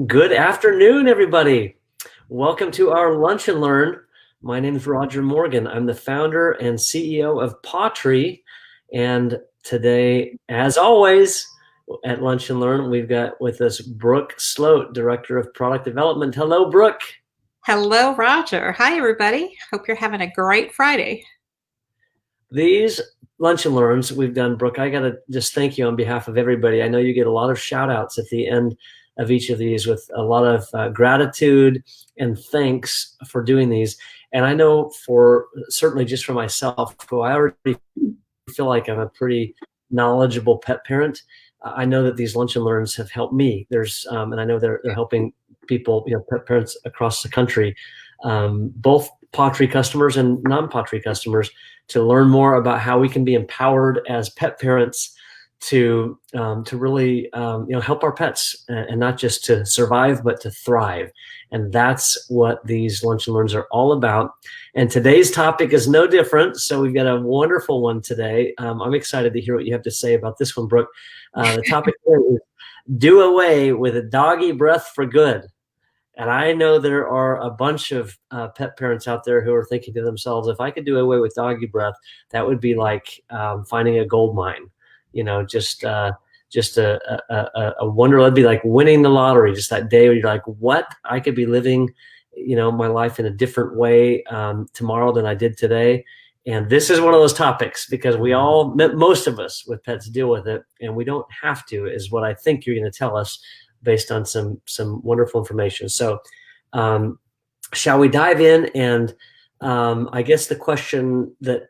Good afternoon, everybody. Welcome to our Lunch and Learn. My name is Roger Morgan. I'm the founder and CEO of pawTree. And today, as always, at Lunch and Learn, we've got with us Brooke Sloat, Director of Product Development. Hello, Brooke. Hello, Roger. Hi, everybody. Hope you're having a great Friday. These Lunch and Learns we've done, Brooke, I got to just thank you on behalf of everybody. I know you get a lot of shout outs at the end of each of these with a lot of gratitude and thanks for doing these. And I know for certainly just for myself, who I already feel like I'm a pretty knowledgeable pet parent. I know that these Lunch and Learns have helped me. And I know they're helping people, pet parents across the country, both pawTree customers and non-pawTree customers, to learn more about how we can be empowered as pet parents to really help our pets, and not just to survive but to thrive. And that's what these Lunch and Learns are all about. And today's topic is no different. So we've got a wonderful one today. I'm excited to hear what you have to say about this one, Brooke. The topic is do away with a doggy breath for good. And I know there are a bunch of pet parents out there who are thinking to themselves, if I could do away with doggy breath, that would be like finding a gold mine. Just a wonder. It'd be like winning the lottery. Just that day where you're like, what? I could be living, my life in a different way tomorrow than I did today. And this is one of those topics because most of us with pets deal with it, and we don't have to, is what I think you're going to tell us based on some wonderful information. So shall we dive in? And I guess the question that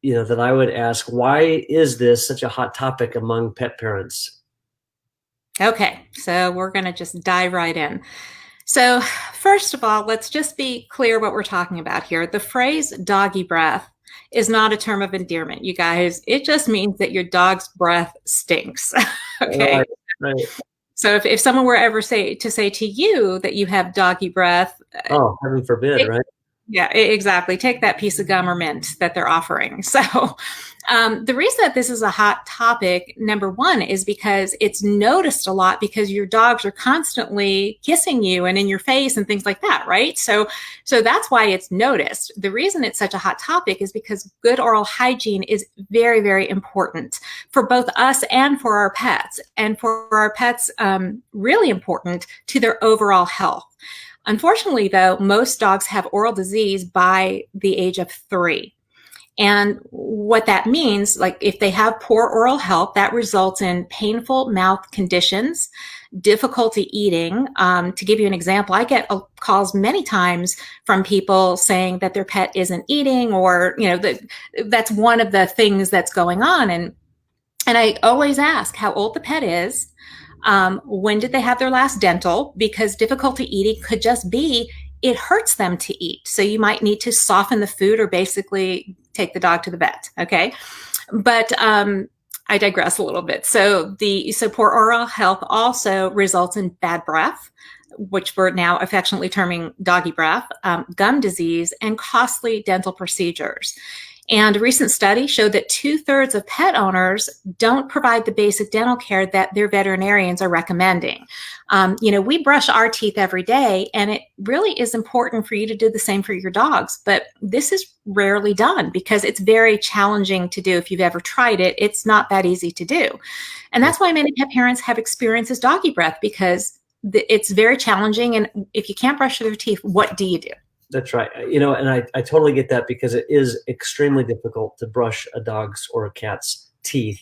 that I would ask, why is this such a hot topic among pet parents? Okay, so we're going to just dive right in. So first of all, let's just be clear what we're talking about here. The phrase doggy breath is not a term of endearment, you guys. It just means that your dog's breath stinks. Okay. Right. So if someone were ever say to you that you have doggy breath, oh, heaven forbid, right? Yeah, exactly. Take that piece of gum or mint that they're offering. So the reason that this is a hot topic, number one, is because it's noticed a lot because your dogs are constantly kissing you and in your face and things like that, right? So that's why it's noticed. The reason it's such a hot topic is because good oral hygiene is very, very important for both us and for our pets. And for our pets, really important to their overall health. Unfortunately, though, most dogs have oral disease by the age of 3. And what that means, like if they have poor oral health, that results in painful mouth conditions, difficulty eating. To give you an example, I get calls many times from people saying that their pet isn't eating, or, that's one of the things that's going on. And I always ask how old the pet is. When did they have their last dental? Because difficulty eating could just be it hurts them to eat. So you might need to soften the food or basically take the dog to the vet. Okay. But I digress a little bit. So poor oral health also results in bad breath, which we're now affectionately terming doggy breath, gum disease, and costly dental procedures. And a recent study showed that 2/3 of pet owners don't provide the basic dental care that their veterinarians are recommending. We brush our teeth every day, and it really is important for you to do the same for your dogs. But this is rarely done because it's very challenging to do. If you've ever tried it, it's not that easy to do. And that's why many pet parents have experienced this doggy breath, because it's very challenging. And if you can't brush your teeth, what do you do? That's right. And I totally get that, because it is extremely difficult to brush a dog's or a cat's teeth.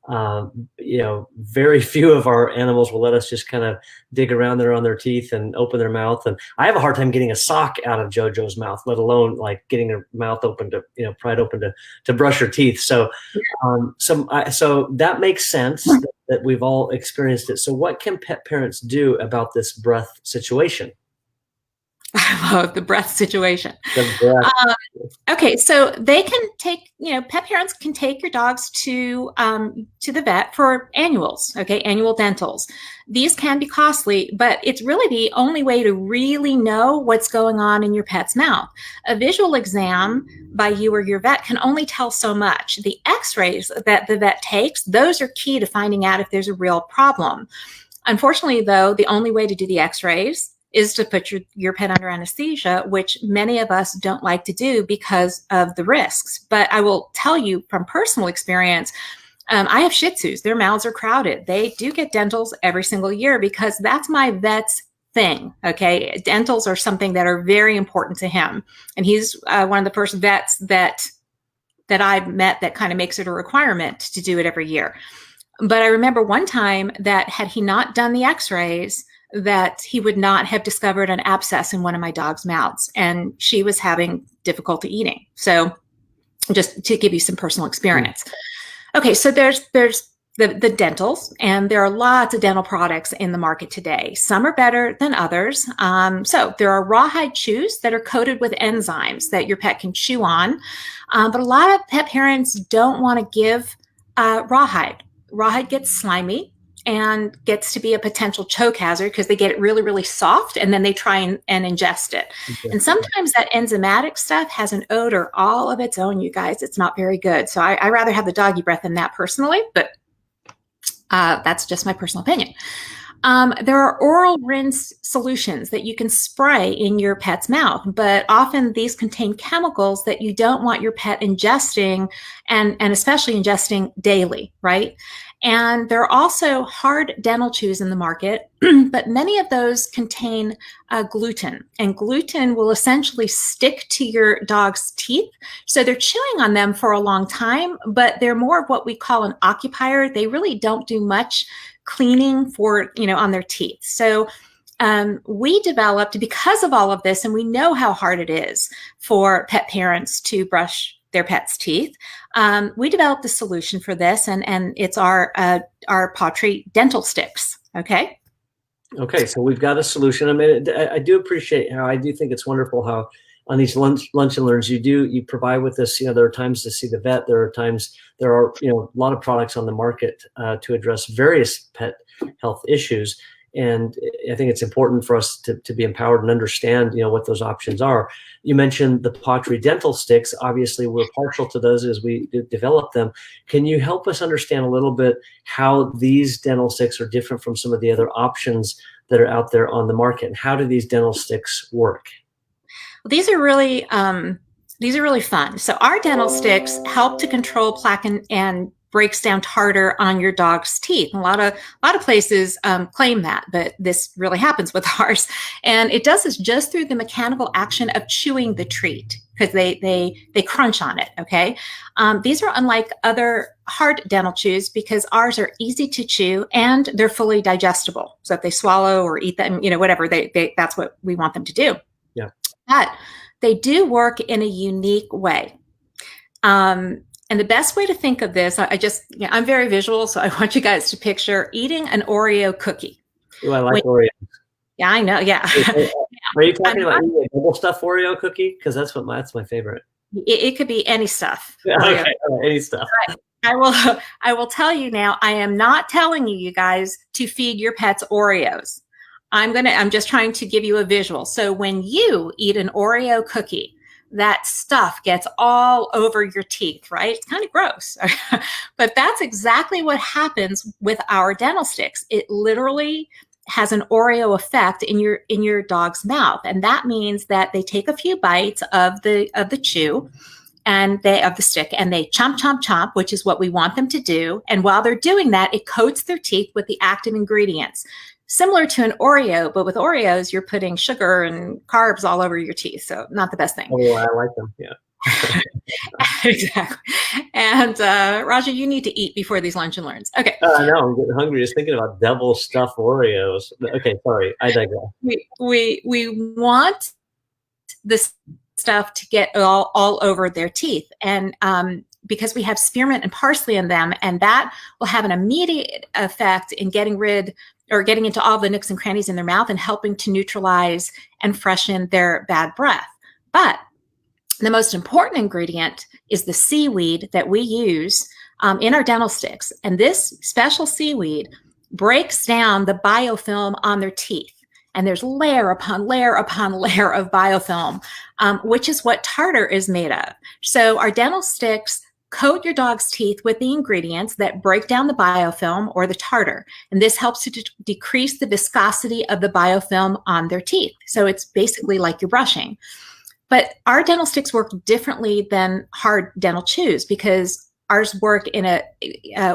Very few of our animals will let us just kind of dig around there on their teeth and open their mouth. And I have a hard time getting a sock out of JoJo's mouth, let alone like getting her mouth open to, pried open to brush her teeth. So, so that makes sense that we've all experienced it. So what can pet parents do about this breath situation? I love the breath situation. The breath. Okay, so they can take, pet parents can take your dogs to the vet for annuals, okay, annual dentals. These can be costly, but it's really the only way to really know what's going on in your pet's mouth. A visual exam by you or your vet can only tell so much. The x-rays that the vet takes, those are key to finding out if there's a real problem. Unfortunately, though, the only way to do the x-rays is to put your pet under anesthesia, which many of us don't like to do because of the risks. But I will tell you from personal experience, I have Shih Tzus. Their mouths are crowded. They do get dentals every single year because that's my vet's thing. Okay. Dentals are something that are very important to him. And he's one of the first vets that I've met that kind of makes it a requirement to do it every year. But I remember one time that had he not done the x-rays, that he would not have discovered an abscess in one of my dog's mouths, and she was having difficulty eating. So just to give you some personal experience. Okay, so there's the dentals, and there are lots of dental products in the market today. Some are better than others. So there are rawhide chews that are coated with enzymes that your pet can chew on. But a lot of pet parents don't want to give rawhide. Rawhide gets slimy and gets to be a potential choke hazard because they get it really, really soft, and then they try and ingest it. Okay. And sometimes that enzymatic stuff has an odor all of its own, you guys. It's not very good. So I rather have the doggy breath than that personally, but that's just my personal opinion. There are oral rinse solutions that you can spray in your pet's mouth, but often these contain chemicals that you don't want your pet ingesting, and especially ingesting daily, right? And there are also hard dental chews in the market, but many of those contain gluten, and gluten will essentially stick to your dog's teeth. So they're chewing on them for a long time, but they're more of what we call an occupier. They really don't do much cleaning for, on their teeth. So we developed, because of all of this, and we know how hard it is for pet parents to brush their pet's teeth, we developed a solution for this, and it's our pawTree dental sticks. Okay. Okay, so we've got a solution. I mean, I do appreciate how, I do think it's wonderful how on these lunch and learns you provide with us. There are times to see the vet. There are times there are a lot of products on the market to address various pet health issues. And I think it's important for us to be empowered and understand, what those options are. You mentioned the pawTree dental sticks. Obviously, we're partial to those as we develop them. Can you help us understand a little bit how these dental sticks are different from some of the other options that are out there on the market? And how do these dental sticks work? Well, these are really fun. So our dental sticks help to control plaque and breaks down tartar on your dog's teeth. A lot of places claim that, but this really happens with ours. And it does this just through the mechanical action of chewing the treat, because they crunch on it. Okay. These are unlike other hard dental chews because ours are easy to chew and they're fully digestible. So if they swallow or eat them, whatever, that's what we want them to do. Yeah. But they do work in a unique way. And the best way to think of this, I'm very visual, so I want you guys to picture eating an Oreo cookie. Oh, I like Oreos. Yeah, I know. Yeah. Are you talking about eating a double stuffed Oreo cookie? Because that's my favorite. It could be any stuff. Okay, any stuff. I will tell you now. I am not telling you guys to feed your pets Oreos. I'm just trying to give you a visual. So when you eat an Oreo cookie, that stuff gets all over your teeth, right? It's kind of gross, but that's exactly what happens with our dental sticks. It literally has an Oreo effect in your dog's mouth. And that means that they take a few bites of the chew and of the stick, and they chomp, chomp, chomp, which is what we want them to do. And while they're doing that, it coats their teeth with the active ingredients. Similar to an Oreo, but with Oreos, you're putting sugar and carbs all over your teeth. So not the best thing. Oh, I like them. Yeah. Exactly. And Raja, you need to eat before these lunch and learns. Okay. I know. I'm getting hungry just thinking about double stuffed Oreos. Okay, sorry. I digress. We want this stuff to get all over their teeth. And because we have spearmint and parsley in them, and that will have an immediate effect in getting into all the nooks and crannies in their mouth and helping to neutralize and freshen their bad breath. But the most important ingredient is the seaweed that we use in our dental sticks. And this special seaweed breaks down the biofilm on their teeth. And there's layer upon layer upon layer of biofilm, which is what tartar is made of. So our dental sticks coat your dog's teeth with the ingredients that break down the biofilm or the tartar. And this helps to decrease the viscosity of the biofilm on their teeth. So it's basically like you're brushing. But our dental sticks work differently than hard dental chews because ours work in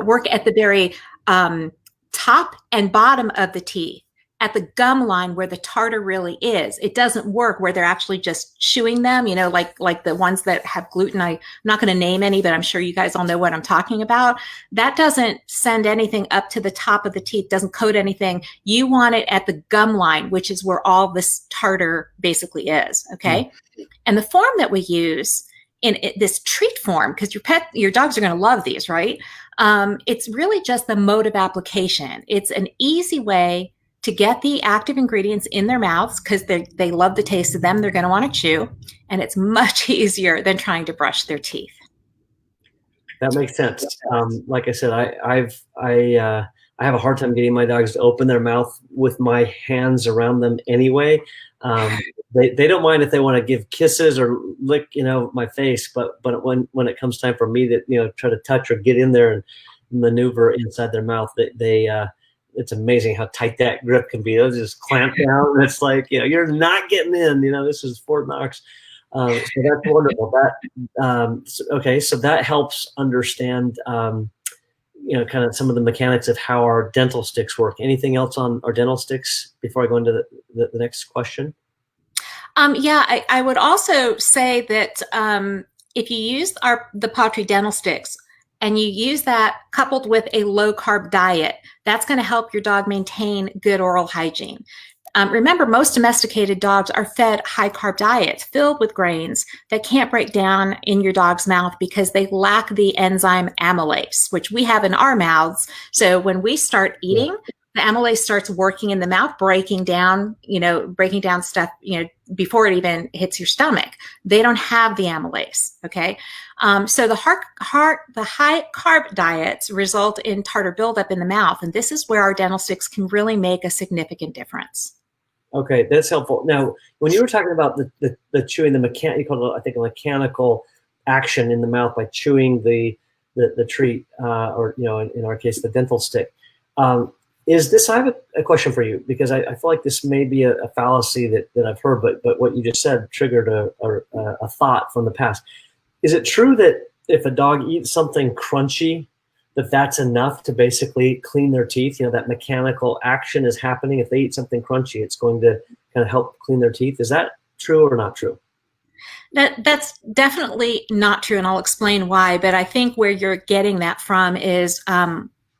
work at the very top and bottom of the teeth, at the gum line where the tartar really is. It doesn't work where they're actually just chewing them, you know, like the ones that have gluten. I'm not going to name any, but I'm sure you guys all know what I'm talking about. That doesn't send anything up to the top of the teeth, doesn't coat anything. You want it at the gum line, which is where all this tartar basically is, okay? Mm. And the form that we use in this treat form, because your dogs are going to love these, right? It's really just the mode of application. It's an easy way to get the active ingredients in their mouths because they love the taste of them. They're going to want to chew, and it's much easier than trying to brush their teeth. That makes sense. Like I said, I have a hard time getting my dogs to open their mouth with my hands around them anyway. They don't mind if they want to give kisses or lick, you know, my face, but when it comes time for me to, you know, try to touch or get in there and maneuver inside their mouth, it's amazing how tight that grip can be. They'll just clamp down. And it's like, you know, you're not getting in. You know, this is Fort Knox. So that's wonderful. Okay, so that helps understand, you know, kind of some of the mechanics of how our dental sticks work. Anything else on our dental sticks before I go into the next question? Yeah, I would also say that if you use the pawTree dental sticks, and you use that coupled with a low-carb diet, that's going to help your dog maintain good oral hygiene. Remember, most domesticated dogs are fed high-carb diets filled with grains that can't break down in your dog's mouth because they lack the enzyme amylase, which we have in our mouths. So when we start eating, the amylase starts working in the mouth, breaking down stuff, you know, before it even hits your stomach. They don't have the amylase, okay? So the high carb diets result in tartar buildup in the mouth, and this is where our dental sticks can really make a significant difference. Okay, that's helpful. Now, when you were talking about the chewing, you called it, I think, a mechanical action in the mouth by chewing the treat, or, you know, in our case, the dental stick. Is this? I have a question for you, because I feel like this may be a fallacy that I've heard, but what you just said triggered a thought from the past. Is it true that if a dog eats something crunchy, that's enough to basically clean their teeth? You know, that mechanical action is happening. If they eat something crunchy, it's going to kind of help clean their teeth. Is that true or not true? That's definitely not true, and I'll explain why. But I think where you're getting that from is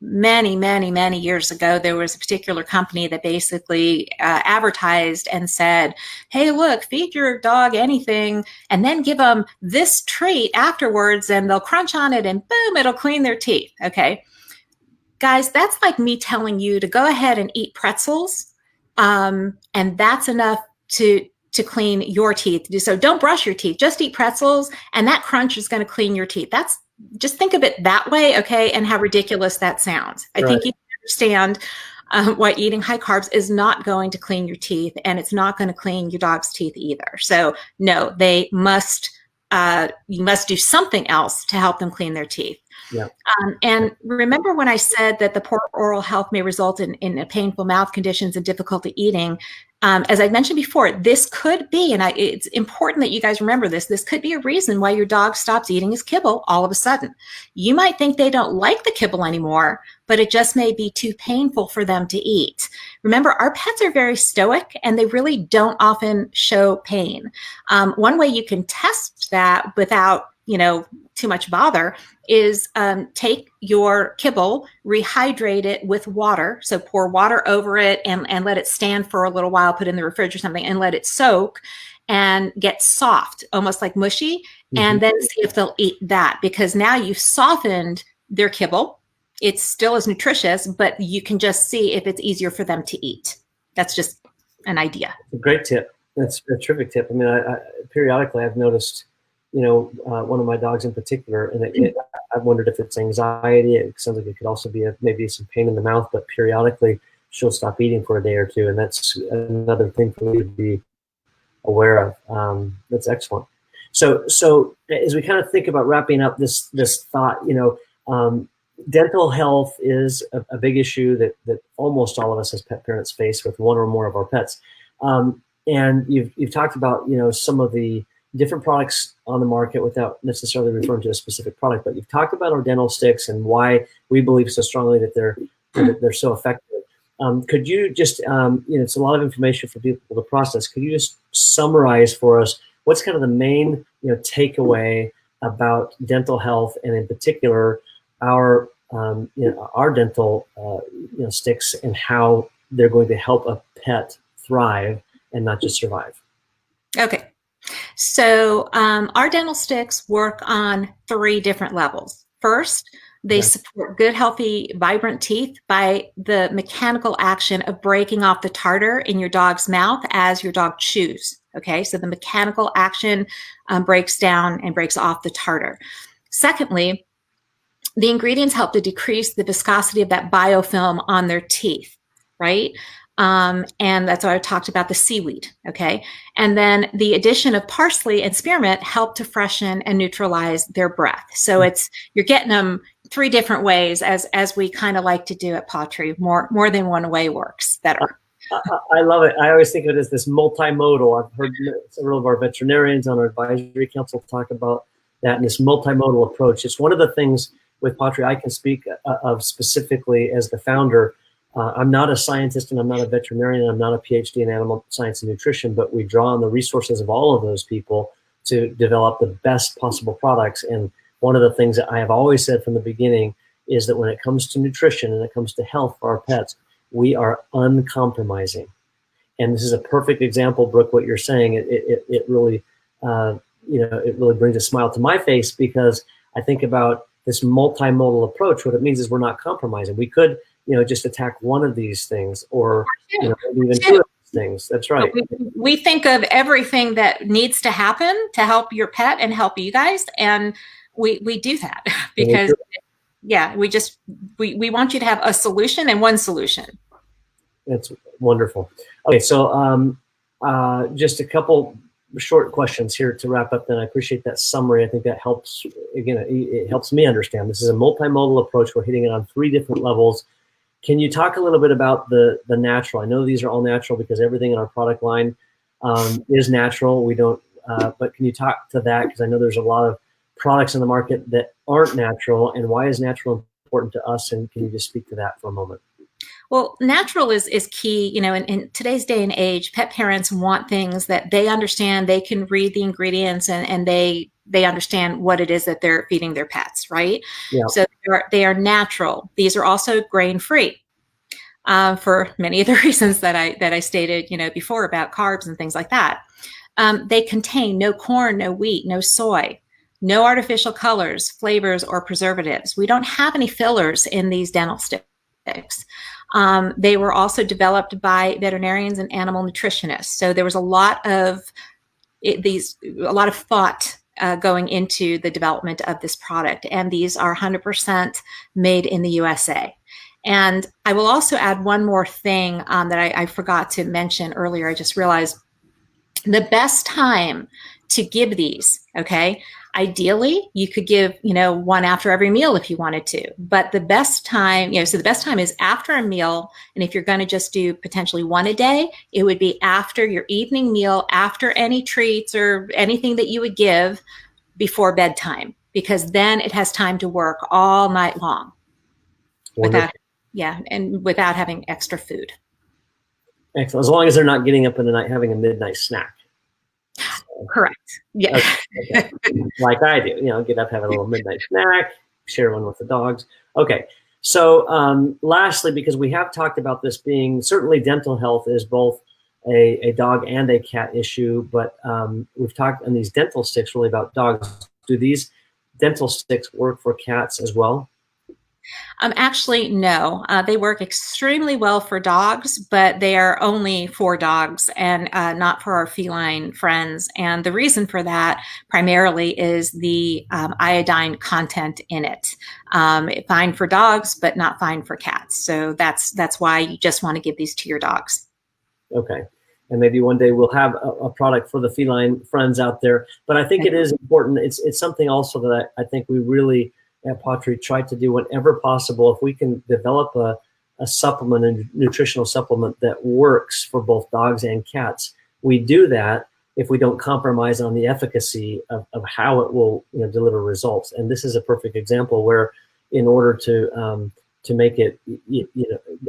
many years ago, there was a particular company that basically advertised and said, hey, look, feed your dog anything and then give them this treat afterwards and they'll crunch on it and boom, it'll clean their teeth. Okay. Guys, that's like me telling you to go ahead and eat pretzels. And that's enough to clean your teeth. So don't brush your teeth, just eat pretzels, and that crunch is going to clean your teeth. Just think of it that way, okay, and how ridiculous that sounds. I think you understand why eating high carbs is not going to clean your teeth, and it's not going to clean your dog's teeth either. So no, you must do something else to help them clean their teeth. Yeah. And remember when I said that the poor oral health may result in painful mouth conditions and difficulty eating? As I mentioned before, this could be, and it's important that you guys remember this could be a reason why your dog stops eating his kibble all of a sudden. You might think they don't like the kibble anymore, but it just may be too painful for them to eat. Remember, our pets are very stoic and they really don't often show pain. One way you can test that without too much bother is take your kibble, rehydrate it with water. So pour water over it and let it stand for a little while, put it in the refrigerator or something, and let it soak and get soft, almost like mushy, and then see if they'll eat that. Because now you've softened their kibble. It still is nutritious, but you can just see if it's easier for them to eat. That's just an idea. A great tip. That's a terrific tip. I mean, I periodically I've noticed, one of my dogs in particular, and I've wondered if it's anxiety. It sounds like it could also be maybe some pain in the mouth, but periodically she'll stop eating for a day or two. And that's another thing for me to be aware of. That's excellent. So as we kind of think about wrapping up this thought, dental health is a big issue that almost all of us as pet parents face with one or more of our pets. And you've talked about some of the different products on the market without necessarily referring to a specific product, but you've talked about our dental sticks and why we believe so strongly that they're so effective. Could you just, it's a lot of information for people to process. Could you just summarize for us what's kind of the main, takeaway about dental health, and in particular, our dental, sticks, and how they're going to help a pet thrive and not just survive? Okay. So our dental sticks work on 3 different levels. First, they support good, healthy, vibrant teeth by the mechanical action of breaking off the tartar in your dog's mouth as your dog chews. Okay, so the mechanical action breaks down and breaks off the tartar. Secondly, the ingredients help to decrease the viscosity of that biofilm on their teeth, right? And that's why I talked about the seaweed, okay? And then the addition of parsley and spearmint help to freshen and neutralize their breath. So you're getting them 3 different ways, as we kind of like to do at pawTree. More than one way works better. I love it. I always think of it as this multimodal. I've heard several of our veterinarians on our advisory council talk about that, and this multimodal approach. It's one of the things with pawTree I can speak of specifically as the founder. I'm not a scientist, and I'm not a veterinarian, and I'm not a PhD in animal science and nutrition, but we draw on the resources of all of those people to develop the best possible products. And one of the things that I have always said from the beginning is that when it comes to nutrition and it comes to health for our pets, we are uncompromising. And this is a perfect example, Brooke, what you're saying. It really, it really brings a smile to my face, because I think about this multimodal approach. What it means is we're not compromising. We could, just attack one of these things, or even 2 of these things. That's right. We think of everything that needs to happen to help your pet and help you guys, and we do that because we want you to have a solution, and one solution. That's wonderful. Okay, so just a couple short questions here to wrap up. Then I appreciate that summary. I think that helps. Again, it helps me understand. This is a multimodal approach. We're hitting it on 3 different levels. Can you talk a little bit about the natural? I know these are all natural because everything in our product line is natural. We don't, but can you talk to that? Because I know there's a lot of products in the market that aren't natural, and why is natural important to us? And can you just speak to that for a moment? Well, natural is key. In today's day and age, pet parents want things that they understand. They can read the ingredients, and they understand what it is that they're feeding their pets, right? Yeah. So they are natural. These are also grain-free for many of the reasons that I stated, before about carbs and things like that. They contain no corn, no wheat, no soy, no artificial colors, flavors, or preservatives. We don't have any fillers in these dental sticks. They were also developed by veterinarians and animal nutritionists. So there was a lot of thought going into the development of this product. And these are 100% made in the USA. And I will also add one more thing that I forgot to mention earlier. I just realized the best time to give these, okay? Ideally, you could give, one after every meal if you wanted to, but the best time, so the best time is after a meal. And if you're going to just do potentially 1 a day, it would be after your evening meal, after any treats or anything that you would give before bedtime, because then it has time to work all night long without having extra food. Excellent. As long as they're not getting up in the night having a midnight snack. Correct. Yeah. Okay. Like I do, get up, have a little midnight snack, share one with the dogs. Okay. So lastly, because we have talked about this being, certainly dental health is both a dog and a cat issue, but we've talked on these dental sticks really about dogs. Do these dental sticks work for cats as well? Actually, no. They work extremely well for dogs, but they are only for dogs and not for our feline friends. And the reason for that primarily is the iodine content in it. Fine for dogs, but not fine for cats. So that's why you just want to give these to your dogs. Okay. and maybe one day we'll have a product for the feline friends out there. But I think it is important. It's something also that I think we really at pawTree try to do whenever possible. If we can develop a supplement, a nutritional supplement that works for both dogs and cats, we do that if we don't compromise on the efficacy of how it will deliver results. And this is a perfect example where, in order to make it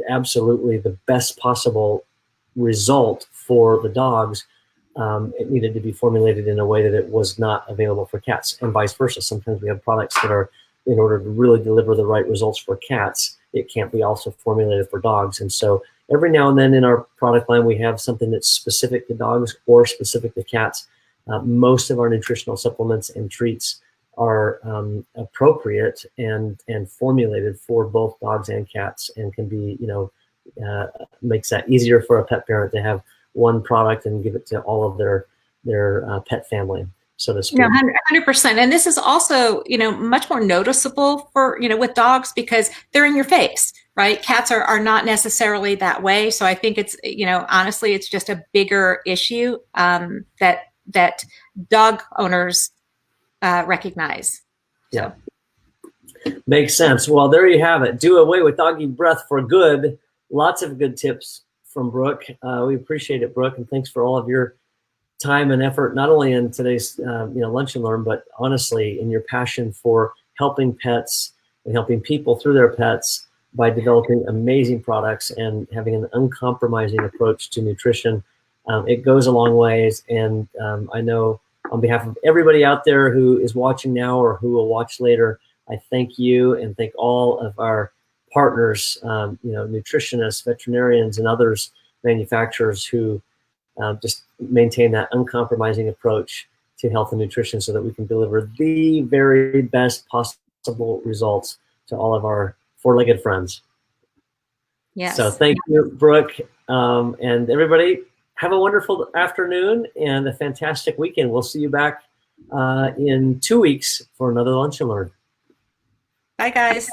absolutely the best possible result for the dogs, it needed to be formulated in a way that it was not available for cats, and vice versa. Sometimes we have products that are, in order to really deliver the right results for cats, it can't be also formulated for dogs. And so every now and then in our product line, we have something that's specific to dogs or specific to cats. Most of our nutritional supplements and treats are appropriate and formulated for both dogs and cats, and can be, makes that easier for a pet parent to have one product and give it to all of their pet family, so to speak. No, 100%. And this is also, much more noticeable for, with dogs, because they're in your face, right? Cats are not necessarily that way. So I think it's, honestly, it's just a bigger issue that dog owners recognize. Yeah. Makes sense. Well, there you have it. Do away with doggy breath for good. Lots of good tips from Brooke. We appreciate it, Brooke, and thanks for all of your time and effort, not only in today's Lunch and Learn, but honestly in your passion for helping pets and helping people through their pets by developing amazing products and having an uncompromising approach to nutrition. It goes a long ways, and I know on behalf of everybody out there who is watching now or who will watch later, I thank you and thank all of our partners, nutritionists, veterinarians, and others, manufacturers who just maintain that uncompromising approach to health and nutrition so that we can deliver the very best possible results to all of our four-legged friends. Yes. So thank you, Brooke. And everybody, have a wonderful afternoon and a fantastic weekend. We'll see you back in 2 weeks for another Lunch and Learn. Bye, guys.